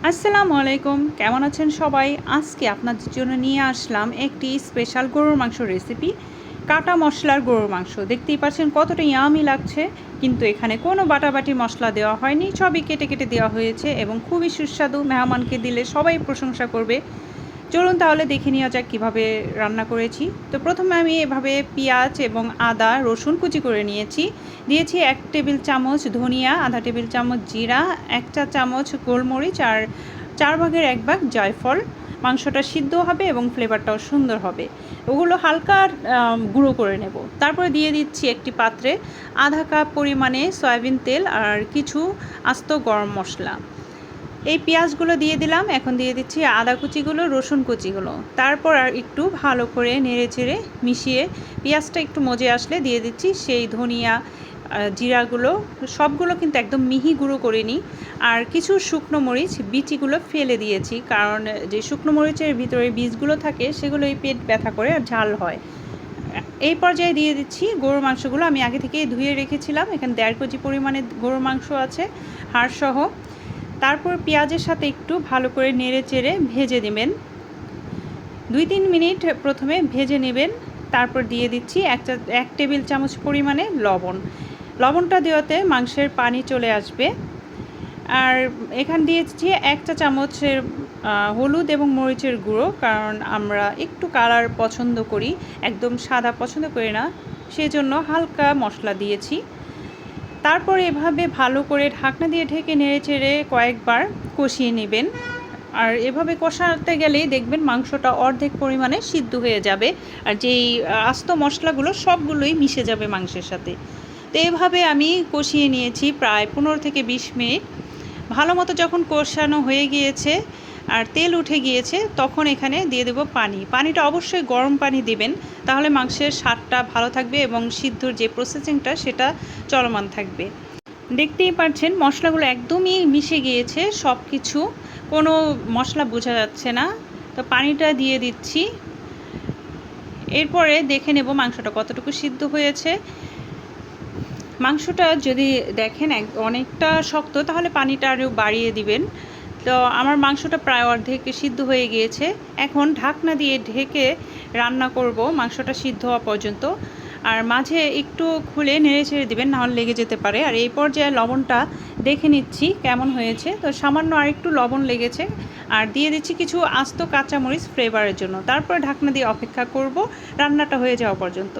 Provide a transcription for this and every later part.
আসসালামু আলাইকুম, কেমন আছেন সবাই? আজকে আপনাদের জন্য নিয়ে আসলাম একটি স্পেশাল গরুর মাংস রেসিপি। কাটা মশলার গরুর মাংস দেখতেই পাচ্ছেন কতটা ইয়ামি লাগছে, কিন্তু এখানে কোনো বাটাবাটি মশলা দেওয়া হয়নি, সবই কেটে কেটে দেওয়া হয়েছে এবং খুবই সুস্বাদু। মেহমানকে দিলে সবাই প্রশংসা করবে। চলুন তাহলে দেখে নেওয়া যাক কীভাবে রান্না করেছি। তো প্রথমে আমি এভাবে পেঁয়াজ এবং আদা রসুন কুচি করে নিয়েছি। দিয়েছি 1 টেবিল চামচ ধনিয়া, আধা টেবিল চামচ জিরা, 1 চা চামচ গোলমরিচ আর 4 ভাগের 1 ভাগ জয়ফল। মাংসটা সিদ্ধ হবে এবং ফ্লেভারটাও সুন্দর হবে। ওগুলো হালকা গুঁড়ো করে নেব। তারপরে দিয়ে দিচ্ছি একটি পাত্রে আধা কাপ পরিমাণে সয়াবিন তেল আর কিছু আস্ত গরম মশলা। এই পেঁয়াজগুলো দিয়ে দিলাম। এখন দিয়ে দিচ্ছি আদা কুচিগুলো, রসুন কুচিগুলো। তারপর আর একটু ভালো করে নেড়েচেড়ে মিশিয়ে পেঁয়াজটা একটু মজে আসলে দিয়ে দিচ্ছি সেই ধনিয়া, জিরাগুলো। সবগুলো কিন্তু একদম মিহি গুঁড়ো করিনি। আর কিছু শুকনো মরিচ বিচিগুলো ফেলে দিয়েছি, কারণ যে শুকনো মরিচের ভিতরে বীজগুলো থাকে সেগুলো এই পেট ব্যথা করে আর ঝাল হয়। এই পর্যায়ে দিয়ে দিচ্ছি গরুর মাংসগুলো। আমি আগে থেকেই ধুয়ে রেখেছিলাম। এখানে 1.5 কেজি পরিমাণে গরুর মাংস আছে, হাড়সহ। তারপর পেঁয়াজের সাথে একটু ভালো করে নেড়ে চেড়ে ভেজে নেবেন। 2-3 মিনিট প্রথমে ভেজে নেবেন। তারপর দিয়ে দিচ্ছি 1 টেবিল চামচ পরিমাণে লবণ। লবণটা দেওয়াতে মাংসের পানি চলে আসবে। আর এখানে দিয়েছি 1 চা চামচের হলুদ এবং মরিচের গুঁড়ো, কারণ আমরা একটু কালার পছন্দ করি, একদম সাদা পছন্দ করি না, সেজন্য হালকা মশলা দিয়েছি। তারপর এভাবে ভালো করে ঢাকনা দিয়ে ঢেকে নেড়েচেড়ে কয়েকবার কষিয়ে নেবেন। আর এভাবে কষাতে গেলেই দেখবেন মাংসটা অর্ধেক পরিমাণে সিদ্ধ হয়ে যাবে, আর যেই আস্ত মশলাগুলো সবগুলোই মিশে যাবে মাংসের সাথে। তো এভাবে আমি কষিয়ে নিয়েছি প্রায় 15 থেকে 20 মিনিট। ভালো মতো যখন কষানো হয়ে গিয়েছে আর তেল উঠে গিয়েছে, তখন এখানে দিয়ে দেব পানি। পানিটা অবশ্যই গরম পানি দিবেন, তাহলে মাংসের স্বাদটা ভালো থাকবে এবং সিদ্ধর যে প্রসেসিংটা সেটা চলমান থাকবে। দেখতেই পাচ্ছেন মশলাগুলো একদমই মিশে গিয়েছে, সব কিছু, কোনো মশলা বোঝা যাচ্ছে না। তো পানিটা দিয়ে দিচ্ছি। এরপরে দেখে নেব মাংসটা কতটুকু সিদ্ধ হয়েছে। মাংসটা যদি দেখেন অনেকটা শক্ত, তাহলে পানিটা আরও বাড়িয়ে দিবেন। তো আমার মাংসটা প্রায় অর্ধেক সিদ্ধ হয়ে গিয়েছে। এখন ঢাকনা দিয়ে ঢেকে রান্না করব মাংসটা সিদ্ধ হওয়া পর্যন্ত। আর মাঝে একটু খুলে নেড়ে ছেড়ে দেবেন, নাহলে লেগে যেতে পারে। আর এই পর্যায়ে লবণটা দেখে নিচ্ছি কেমন হয়েছে। তো সামান্য আর একটু লবণ লেগেছে। আর দিয়ে দিচ্ছি কিছু আস্ত কাঁচামরিচ ফ্লেভারের জন্য। তারপর ঢাকনা দিয়ে অপেক্ষা করব রান্নাটা হয়ে যাওয়া পর্যন্ত।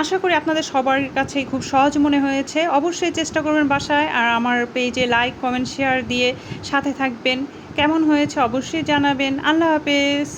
আশা করি আপনাদের সবার কাছেই খুব সহজ মনে হয়েছে। অবশ্যই চেষ্টা করবেন বাসায়। আর আমার পেজে লাইক, কমেন্ট, শেয়ার দিয়ে সাথে থাকবেন। কেমন হয়েছে অবশ্যই জানাবেন। আল্লাহ হাফেজ।